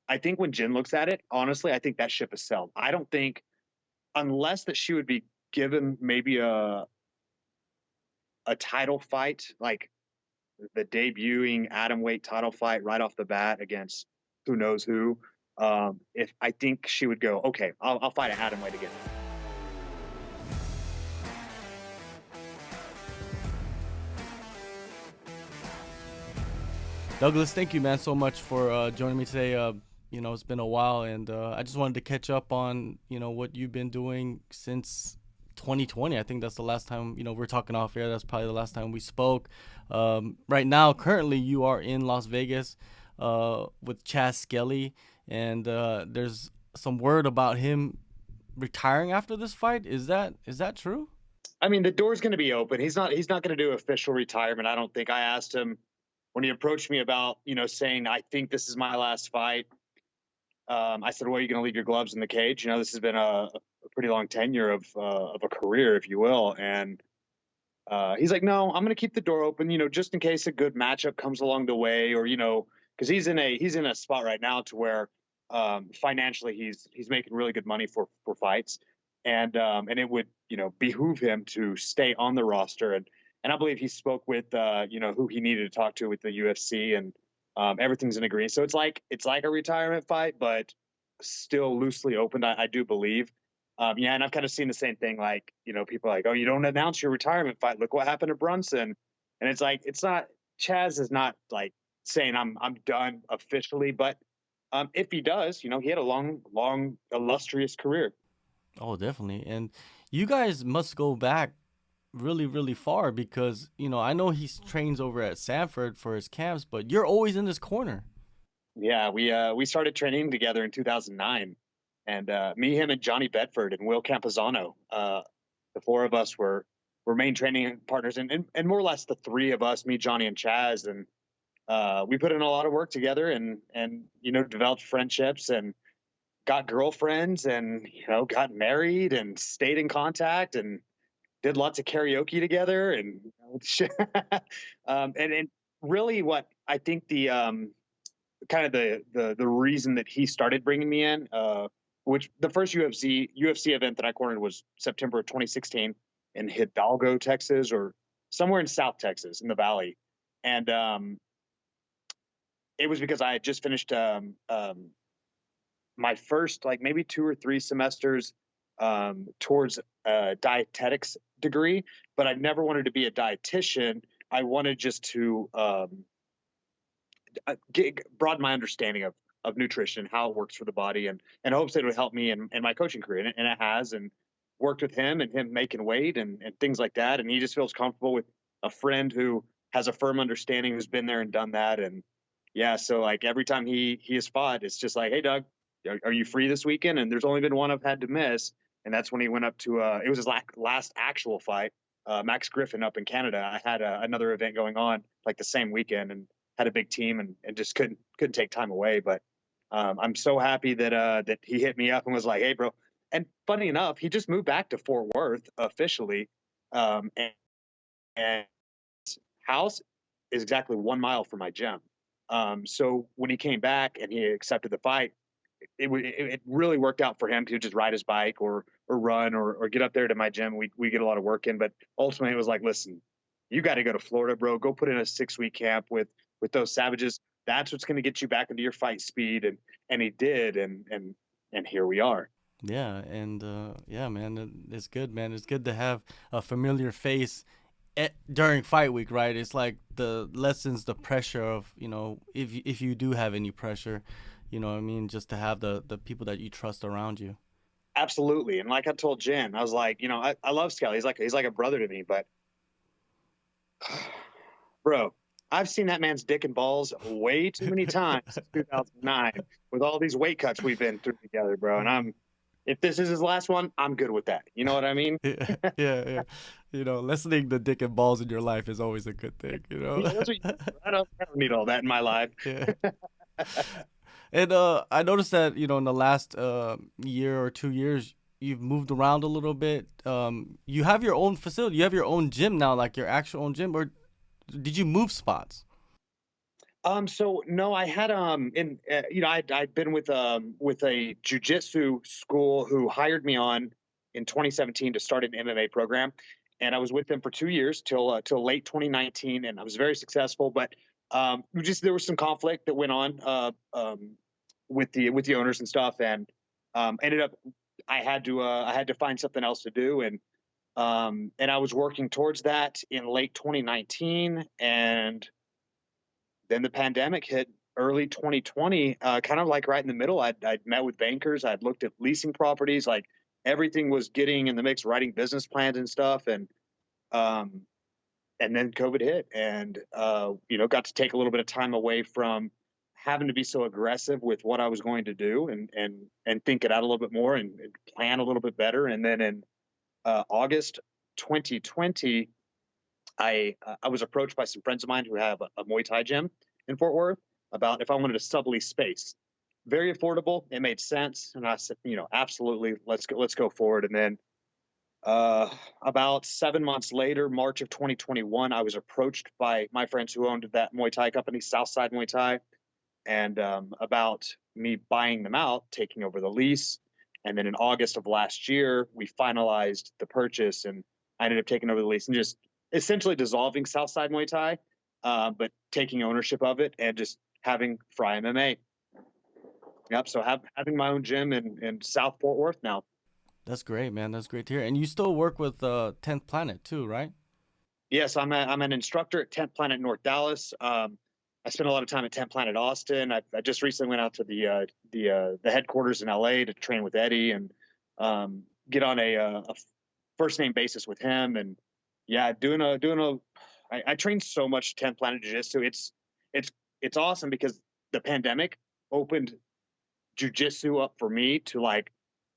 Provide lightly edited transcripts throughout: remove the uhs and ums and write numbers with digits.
I think when Jin looks at it, honestly, I think that ship is sailed. I don't think unless that she would be given maybe a title fight, like the debuting atom weight title fight right off the bat against who knows who. If I think she would go, okay, I'll fight at atom weight again. Douglas, thank you, man, so much for joining me today. It's been a while, and I just wanted to catch up on what you've been doing since 2020. I think that's the last time we're talking off air. That's probably the last time we spoke. Right now, currently, you are in Las Vegas with Chaz Skelly, and there's some word about him retiring after this fight. Is that true? I mean, the door's going to be open. He's not going to do official retirement. I don't think. I asked him when he approached me about saying I think this is my last fight. I said, well, are you going to leave your gloves in the cage? This has been a pretty long tenure of a career, if you will. And he's like, no, I'm going to keep the door open, just in case a good matchup comes along the way, or because he's in a spot right now to where financially he's making really good money for fights, and it would behoove him to stay on the roster, and I believe he spoke with who he needed to talk to with the UFC, and everything's in agreement. So it's like a retirement fight, but still loosely open. I do believe. Yeah, and I've kind of seen the same thing. Like, people are like, oh, you don't announce your retirement fight. Look what happened to Brunson. And it's like, it's not, Chaz is not like saying I'm done officially, but if he does, he had a long, illustrious career. Oh, definitely. And you guys must go back really, really far because, I know he trains over at Sanford for his camps, but you're always in this corner. Yeah, we started training together in 2009, and me, him, and Johnny Bedford and Will Campazano, the four of us were main training partners, and more or less the three of us, me, Johnny, and Chaz, and we put in a lot of work together, and developed friendships and got girlfriends, and got married and stayed in contact and did lots of karaoke together, and and really what I think the kind of the reason that he started bringing me in, which the first UFC event that I cornered was September of 2016 in Hidalgo, Texas, or somewhere in South Texas in the Valley, and it was because I had just finished my first like maybe 2 or 3 semesters towards a dietetics degree, but I never wanted to be a dietitian. I wanted just to broaden my understanding of nutrition, how it works for the body, and hopes that it would help me in my coaching career, and it has, and worked with him and him making weight and things like that, and he just feels comfortable with a friend who has a firm understanding, who's been there and done that, and yeah, so like every time he has fought, it's just like, hey Doug, are you free this weekend? And there's only been one I've had to miss, and that's when he went up to it was his last actual fight, Max Griffin up in Canada. I had another event going on like the same weekend, and had a big team, and just couldn't take time away. But I'm so happy that he hit me up and was like, "Hey, bro." And funny enough, he just moved back to Fort Worth officially, and his house is exactly 1 mile from my gym. So when he came back and he accepted the fight, it really worked out for him to just ride his bike or run or get up there to my gym. We get a lot of work in, but ultimately it was like, listen, you got to go to Florida, bro. Go put in a 6 week camp with those savages. That's what's going to get you back into your fight speed, and he did, and here we are. Yeah, and yeah, man, it's good, man. It's good to have a familiar face during fight week, right? It's like the lessens the pressure of if you do have any pressure, what I mean, just to have the people that you trust around you. Absolutely. And like I told Jen, I was like, I love Skelly. He's like a brother to me, but bro, I've seen that man's dick and balls way too many times since 2009 with all these weight cuts we've been through together, bro. And if this is his last one, I'm good with that. You know what I mean? Yeah, yeah, yeah. Lessening the dick and balls in your life is always a good thing. Yeah, that's what I don't need all that in my life. Yeah. And I noticed that in the last year or 2 years, you've moved around a little bit. You have your own facility. You have your own gym now, like your actual own gym, or did you move spots? So no, I had I'd been with a jujitsu school who hired me on in 2017 to start an MMA program, and I was with them for 2 years till late 2019, and I was very successful. But there was some conflict that went on with the owners and stuff, and ended up I had to find something else to do, and I was working towards that in late 2019, and then the pandemic hit early 2020, kind of like right in the middle. I'd met with bankers. I'd looked at leasing properties. Like everything was getting in the mix, writing business plans and stuff. Um, and then COVID hit, and got to take a little bit of time away from having to be so aggressive with what I was going to do, and think it out a little bit more, and plan a little bit better. And then in August 2020, I was approached by some friends of mine who have a Muay Thai gym in Fort Worth about if I wanted to sublease space. Very affordable. It made sense, and I said, absolutely, let's go forward. And then about 7 months later, March of 2021, I was approached by my friends who owned that Muay Thai company, Southside Muay Thai, and about me buying them out, taking over the lease. And then in August of last year, we finalized the purchase, and I ended up taking over the lease and just essentially dissolving Southside Muay Thai, but taking ownership of it and just having Frey MMA. Yep. So having my own gym in South Fort Worth now. That's great, man. That's great to hear. And you still work with 10th Planet too, right? Yes, I'm an instructor at 10th Planet North Dallas. I spent a lot of time at 10th Planet Austin. I just recently went out to the headquarters in LA to train with Eddie, and get on a first name basis with him. And yeah, I trained so much 10th Planet Jiu-Jitsu. It's awesome because the pandemic opened jiu-jitsu up for me to like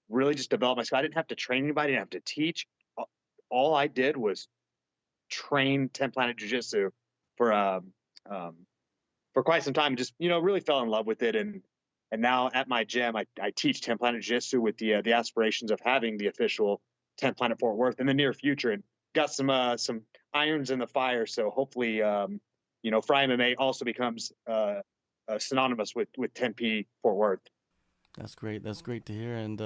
really just develop my skill. I didn't have to train anybody, I didn't have to teach. All I did was train 10 Planet Jiu-Jitsu for for quite some time. Just really fell in love with it, and now at my gym, I teach 10 Planet Jiu-Jitsu with the aspirations of having the official 10 Planet Fort Worth in the near future, and got some irons in the fire. So hopefully, Frey MMA also becomes synonymous with 10P Fort Worth. That's great. That's great to hear. And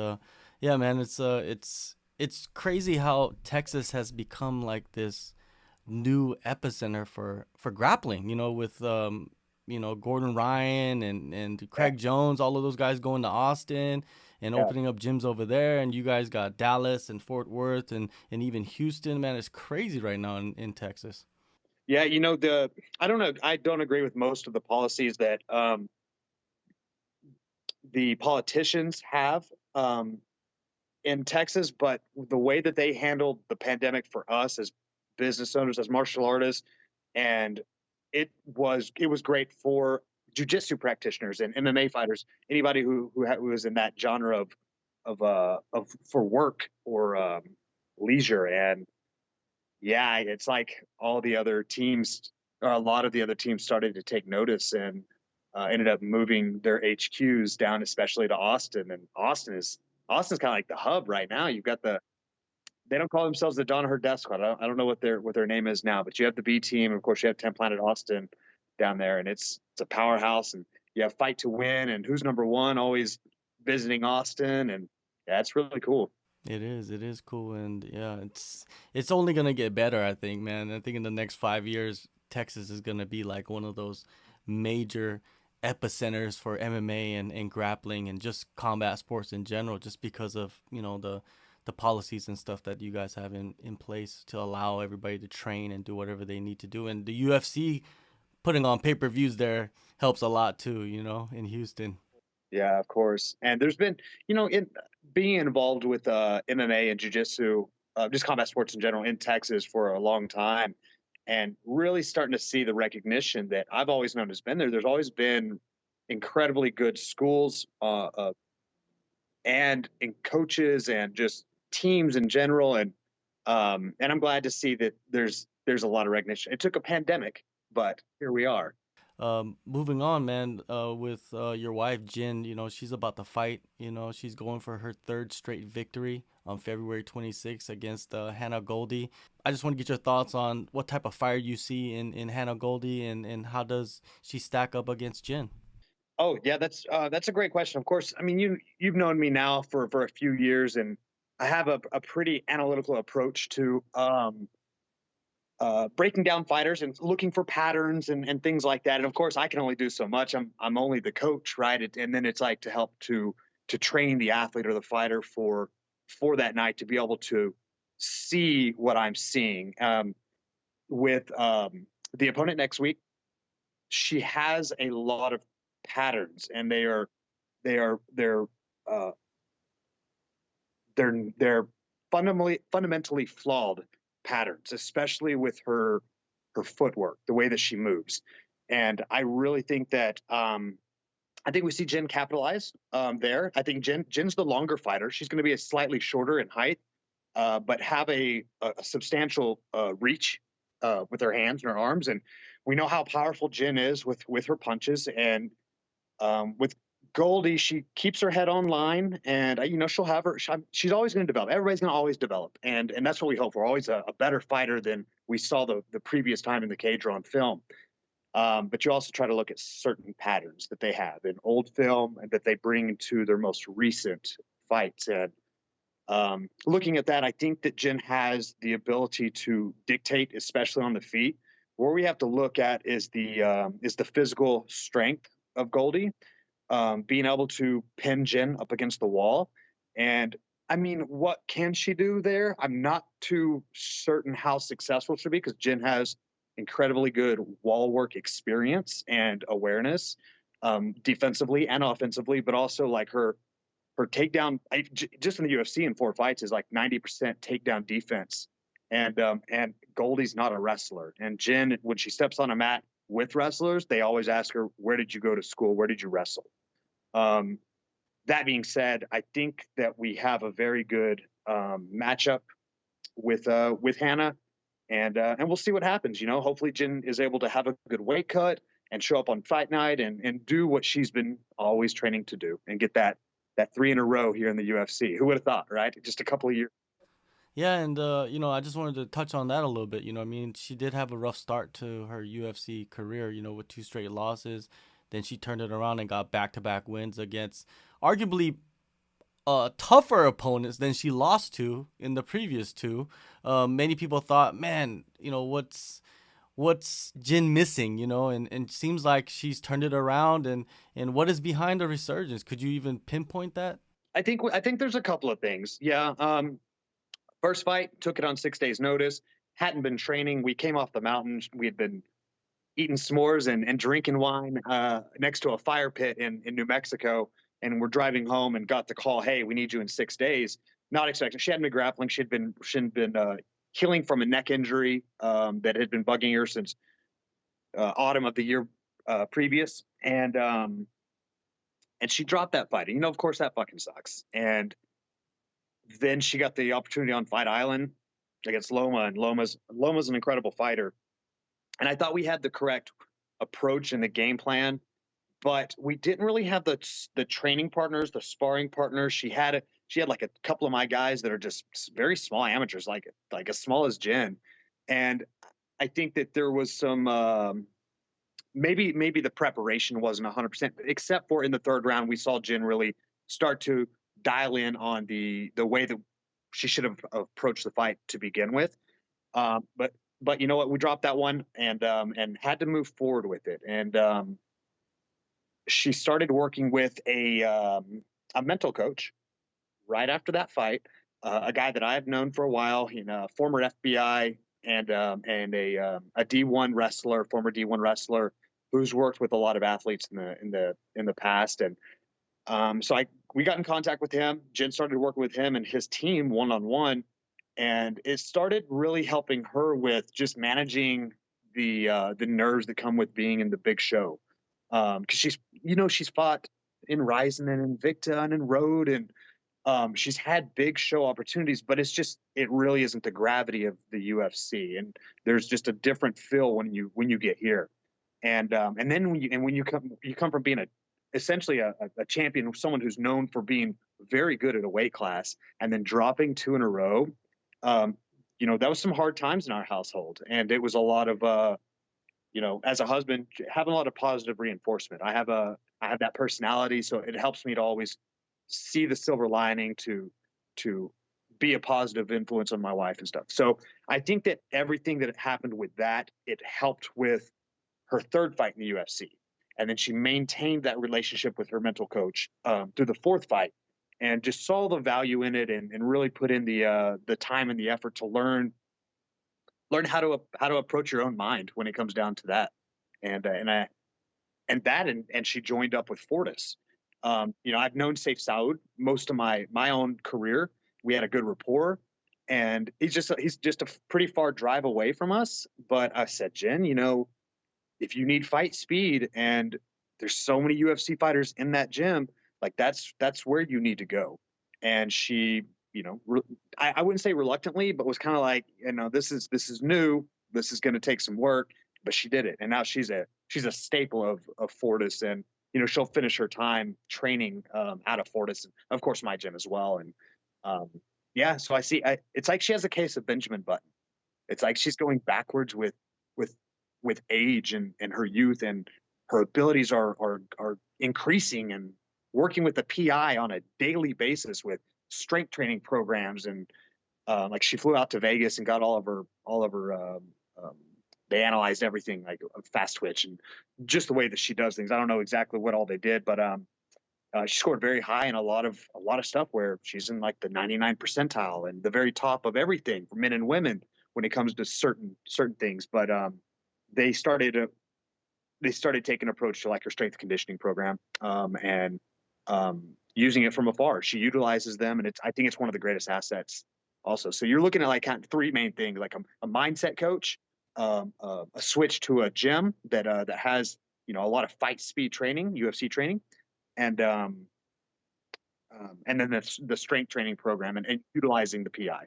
yeah, man, it's crazy how Texas has become like this new epicenter for grappling. With Gordon Ryan and Craig Jones, all of those guys going to Austin and opening up gyms over there, and you guys got Dallas and Fort Worth and even Houston. Man, it's crazy right now in Texas. Yeah, I don't know. I don't agree with most of the policies that the politicians have in Texas, but the way that they handled the pandemic for us as business owners, as martial artists, and it was great for jiu-jitsu practitioners and MMA fighters, anybody who was in that genre of for work or leisure. And yeah, it's like all the other teams, or a lot of the other teams, started to take notice, and ended up moving their HQs down, especially to Austin. And Austin's kind of like the hub right now. You've got they don't call themselves the Danaher Death Squad. I don't know what their name is now, but you have the B team, and of course you have 10 Planet Austin down there, and it's a powerhouse. And you have Fight to Win and Who's Number One always visiting Austin, and yeah, it's really cool. It is cool, and yeah, it's only gonna get better, I think, man. I think in the next 5 years, Texas is gonna be like one of those major epicenters for MMA and grappling and just combat sports in general, just because of the policies and stuff that you guys have in place to allow everybody to train and do whatever they need to do. And the UFC putting on pay-per-views there helps a lot too, in Houston. Yeah, of course. And there's been, in being involved with MMA and jiu-jitsu, just combat sports in general in Texas for a long time, and really starting to see the recognition that I've always known has been there. There's always been incredibly good schools, and coaches, and just teams in general. And I'm glad to see that there's a lot of recognition. It took a pandemic, but here we are. Moving on, man, with your wife, Jin, she's about to fight. She's going for her third straight victory on February 26th against Hannah Goldie. I just want to get your thoughts on what type of fire you see in Hannah Goldie, and how does she stack up against Jin? Oh yeah, that's a great question. Of course, I mean you've known me now for a few years, and I have a pretty analytical approach to breaking down fighters and looking for patterns and things like that. And of course, I can only do so much. I'm only the coach, right? And then it's like to help to train the athlete or the fighter for that night to be able to see what I'm seeing. With the opponent next week, she has a lot of patterns, and they are uh, they're fundamentally flawed patterns, especially with her footwork, the way that she moves. And I really think that I think we see Jin capitalize there. I think Jin's the longer fighter. She's going to be a slightly shorter in height, but have a substantial reach with her hands and her arms. And we know how powerful Jin is with her punches. And with Goldie, she keeps her head on line, and she'll have her. She's always going to develop. Everybody's going to always develop, and that's what we hope for. Always a better fighter than we saw the previous time in the cage or on film. But you also try to look at certain patterns that they have in old film and that they bring into their most recent fights. And looking at that, I think that Jin has the ability to dictate, especially on the feet. Where we have to look at is the physical strength of Goldie, being able to pin Jin up against the wall. And I mean, what can she do there? I'm not too certain how successful she'll be, because Jin has incredibly good wall work experience and awareness, defensively and offensively, but also like her takedown, just in the UFC in 4 fights, is like 90% takedown defense. And Goldie's not a wrestler. And Jin, when she steps on a mat with wrestlers, they always ask her, "Where did you go to school? Where did you wrestle?" Um, that being said, I think that we have a very good matchup with Hannah, and we'll see what happens. Hopefully Jin is able to have a good weight cut and show up on fight night and do what she's been always training to do, and get that 3 in a row here in the UFC. Who would have thought, right? Just a couple of years. Yeah, and I just wanted to touch on that a little bit. I mean, she did have a rough start to her UFC career, with 2 straight losses. Then she turned it around and got back-to-back wins against arguably tougher opponents than she lost to in the previous 2. Many people thought, man, what's Jin missing, and seems like she's turned it around. And what is behind the resurgence? Could you even pinpoint that? I think there's a couple of things. Yeah. First fight, took it on 6 days' notice. Hadn't been training. We came off the mountain. We had been eating s'mores and drinking wine next to a fire pit in New Mexico. And we're driving home and got the call, "Hey, we need you in 6 days." Not expecting. She hadn't been grappling. She'd been healing from a neck injury that had been bugging her since autumn of the year previous. And she dropped that fight. Of course, that fucking sucks. And then she got the opportunity on Fight Island against Loma, and Loma's an incredible fighter. And I thought we had the correct approach and the game plan, but we didn't really have the training partners, the sparring partners. She had like a couple of my guys that are just very small amateurs, like as small as Jin. And I think that there was some maybe the preparation wasn't 100%, except for in the third round we saw Jin really start to dial in on the way that she should have approached the fight to begin with. But you know what? We dropped that one and had to move forward with it. And she started working with a mental coach right after that fight, a guy that I've known for a while, former FBI and a D1 wrestler, former D1 wrestler, who's worked with a lot of athletes in the past. And so we got in contact with him. Jin started working with him and his team one-on-one, and it started really helping her with just managing the nerves that come with being in the big show. Because she's fought in Ryzen and Invicta and in Road, and she's had big show opportunities, but it really isn't the gravity of the UFC, and there's just a different feel when you get here. And then when you come from being essentially a champion, someone who's known for being very good at a weight class, and then dropping 2 in a row, that was some hard times in our household, and it was a lot of as a husband, having a lot of positive reinforcement. I have that personality, so it helps me to always see the silver lining, to be a positive influence on my wife and stuff. So I think that everything that happened with that, it helped with her third fight in the UFC. And then she maintained that relationship with her mental coach through the fourth fight, and just saw the value in it, and really put in the time and the effort to learn how to approach your own mind when it comes down to that. And she joined up with Fortis. I've known Safe Saud most of my own career. We had a good rapport, and he's just a pretty far drive away from us. But I said, Jen, if you need fight speed, and there's so many UFC fighters in that gym, like that's where you need to go. And she, I wouldn't say reluctantly, but was kind of like, this is new. This is going to take some work, but she did it. And now she's a staple of Fortis, and, she'll finish her time training out of Fortis, and of course my gym as well. And yeah, so it's like she has a case of Benjamin Button. It's like she's going backwards with age and her youth, and her abilities are increasing, and working with the PI on a daily basis with strength training programs. And like she flew out to Vegas and got all of her they analyzed everything, like fast twitch and just the way that she does things. I don't know exactly what all they did, but she scored very high in a lot of stuff where she's in like the 99 percentile and the very top of everything for men and women when it comes to certain things. But they started taking an approach to like her strength conditioning program, and using it from afar. She utilizes them, and I think it's one of the greatest assets also. So you're looking at like kind of 3 main things, like a mindset coach, a switch to a gym that has, a lot of fight speed training, UFC training, and then the strength training program, and utilizing the PI.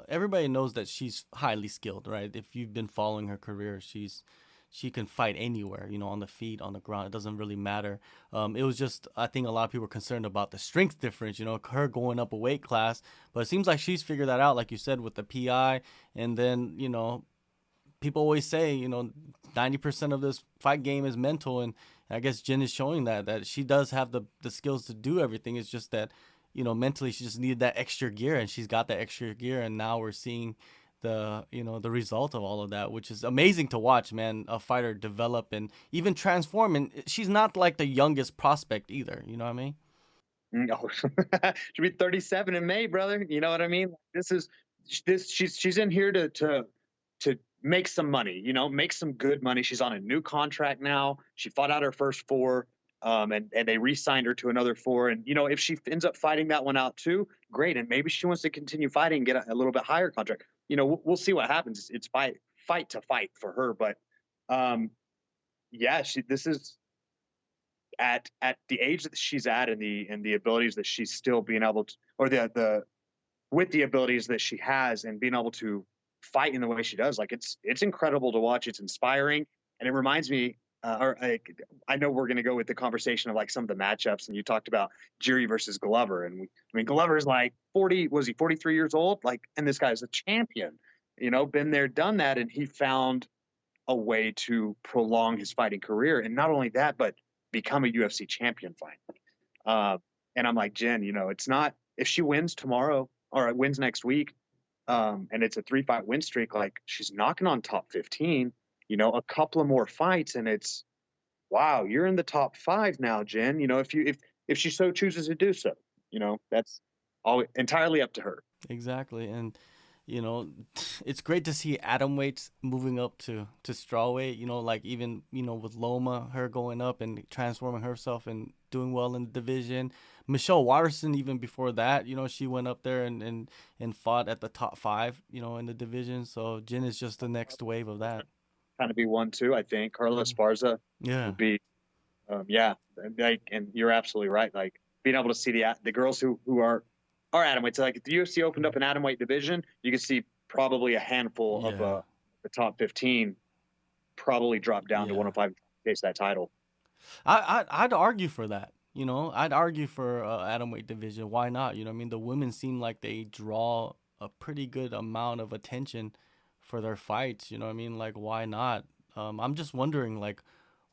Everybody knows that she's highly skilled, right? If you've been following her career, she can fight anywhere, on the feet, on the ground. It doesn't really matter. It was just, I think a lot of people were concerned about the strength difference, her going up a weight class. But it seems like she's figured that out, like you said, with the PI. And then, people always say, 90% of this fight game is mental. And I guess Jin is showing that she does have the skills to do everything. It's just that, mentally she just needed that extra gear, and she's got that extra gear. And now we're seeing the result of all of that, which is amazing to watch, man. A fighter develop and even transform. And she's not like the youngest prospect either. You know what I mean? No, she'll be 37 in May, brother. You know what I mean? She's in here to make some money, make some good money. She's on a new contract now. She fought out her first 4, and they re-signed her to another 4. And, if she ends up fighting that one out too, great. And maybe she wants to continue fighting and get a little bit higher contract. We'll see what happens. It's fight to fight for her. But, yeah, this is at the age that she's at, and the abilities that she's still being able to, or with the abilities that she has, and being able to fight in the way she does, like it's incredible to watch. It's inspiring, and it reminds me, I know we're going to go with the conversation of like some of the matchups, and you talked about Jiri versus Glover, and Glover is like 43 years old, like, and this guy's a champion, been there, done that, and he found a way to prolong his fighting career, and not only that, but become a UFC champion finally. And I'm like, Jen, it's not, if she wins tomorrow or wins next week, and it's a 3-fight win streak, like she's knocking on top 15, a couple of more fights, and it's, wow, you're in the top 5 now, Jen. If she so chooses to do so, that's all entirely up to her. Exactly. And it's great to see atom weights moving up to straw weight, like even, with Loma, her going up and transforming herself and doing well in the division. Michelle Watterson, even before that, she went up there and fought at the top 5, in the division. So Jin is just the next wave of that. Kind of be one too, I think. Carla Esparza would be, yeah, like, and you're absolutely right. Like being able to see the girls who are atomweights. Like if the UFC opened up an atomweight division, you could see probably a handful of the top 15 probably drop down to 105 to chase that title. I'd argue for that. You know, I'd argue for atomweight division. Why not? You know, I mean, the women seem like they draw a pretty good amount of attention for their fights. You know what I mean? Like, why not? I'm just wondering, like,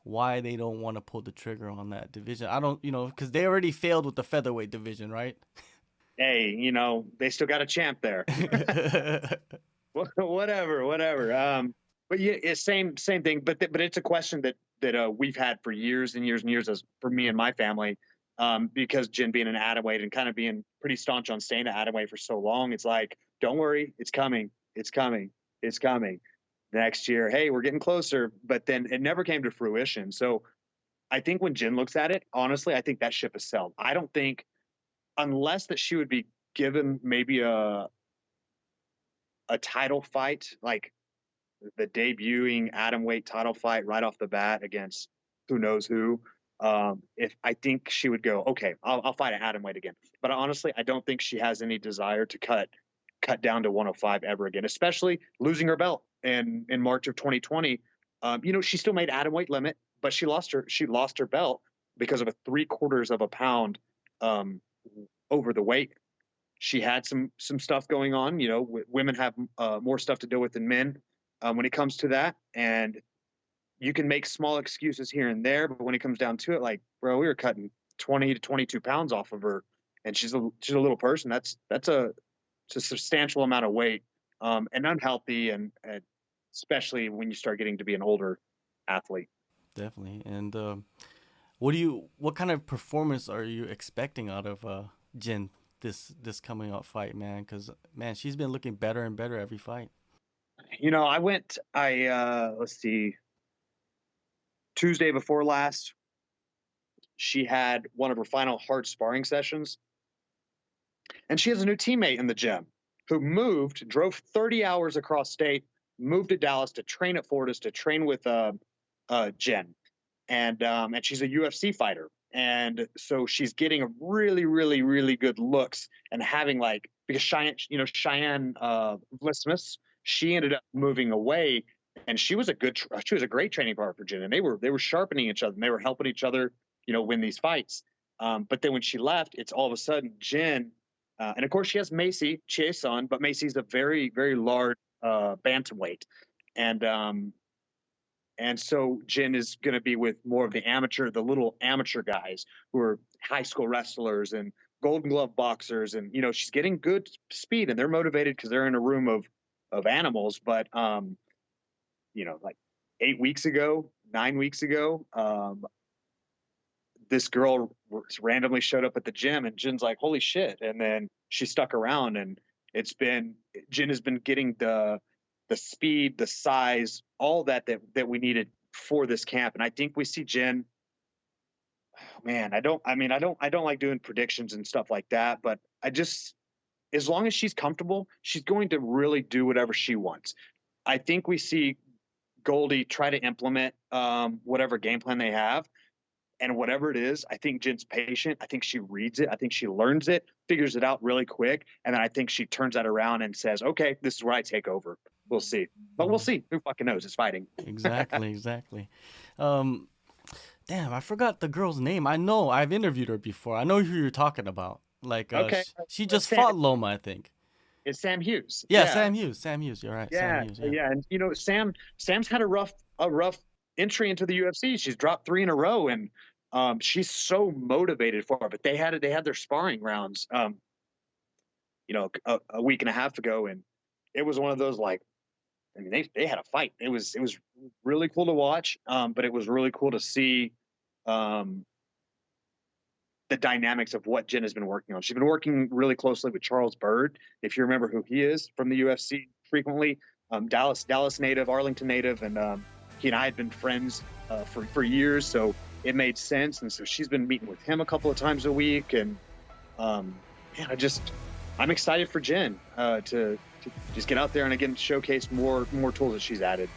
why they don't want to pull the trigger on that division. I don't, you know, because they already failed with the featherweight division, right? Hey, you know, they still got a champ there. whatever. But yeah, it's same thing. But it's a question that we've had for years and years and years, as for me and my family, because Jin being an atomweight and kind of being pretty staunch on staying at atomweight for so long, it's like, don't worry, it's coming. Next year, hey, we're getting closer. But then it never came to fruition. So I think when Jin looks at it, honestly, I think that ship has sailed. I don't think, unless that she would be given maybe a title fight, like the debuting atomweight title fight right off the bat against who knows who. If I think she would go, okay, I'll fight at atomweight again. But honestly, I don't think she has any desire to cut down to 105 ever again, especially losing her belt in March of 2020. You know, she still made atomweight limit, but she lost her belt because of a 3/4 of a pound over the weight. She had some stuff going on. You know, women have more stuff to deal with than men when it comes to that. And you can make small excuses here and there, but when it comes down to it, like, bro, we were cutting 20 to 22 pounds off of her, and she's a little person. That's a substantial amount of weight, and unhealthy, and especially when you start getting to be an older athlete. Definitely. And what kind of performance are you expecting out of Jin this coming up fight, man? Because, man, she's been looking better and better every fight. You know, let's see, Tuesday before last, she had one of her final hard sparring sessions, and she has a new teammate in the gym who drove 30 hours across state, moved to Dallas to train at Fortis, to train with Jen, and she's a UFC fighter. And so she's getting really, really, really good looks, and having, like, because Cheyenne Vlismus, she ended up moving away, and she was a great training partner for Jen, and they were sharpening each other, and they were helping each other, you know, win these fights. But then when she left, it's all of a sudden Jen, and of course she has Macy Chiasson, but Macy's a very, very large bantamweight, and so Jin is going to be with more of the little amateur guys who are high school wrestlers and Golden Glove boxers. And, you know, she's getting good speed, and they're motivated because they're in a room of animals. But, you know, like 9 weeks ago, this girl randomly showed up at the gym, and Jin's like, holy shit. And then she stuck around, and Jin has been getting the speed, the size, all that we needed for this camp. And I think we see Jin. Oh, man, I don't like doing predictions and stuff like that, but as long as she's comfortable, she's going to really do whatever she wants. I think we see Goldie try to implement whatever game plan they have. And whatever it is, I think Jin's patient. I think she reads it. I think she learns it, figures it out really quick. And then I think she turns that around and says, okay, this is where I take over. We'll see. But we'll see. Who fucking knows? It's fighting. Exactly. Damn, I forgot the girl's name. I know I've interviewed her before. I know who you're talking about. Like, okay. She just fought Loma, I think. It's Sam Hughes. Yeah, Sam Hughes. You're right. Yeah, Sam Hughes, yeah. And, you know, Sam's had a rough entry into the UFC. She's dropped 3 in a row, and she's so motivated for it. But they had their sparring rounds, you know, a week and a half ago, and it was one of those, like, I mean, they had a fight. It was really cool to watch, but it was really cool to see the dynamics of what Jin has been working on. She's been working really closely with Charles Byrd, if you remember who he is from the UFC, frequently. Dallas native, Arlington native, and he and I had been friends for years, so it made sense. And so she's been meeting with him a couple of times a week, and man, I'm excited for Jin to just get out there and again showcase more tools that she's added.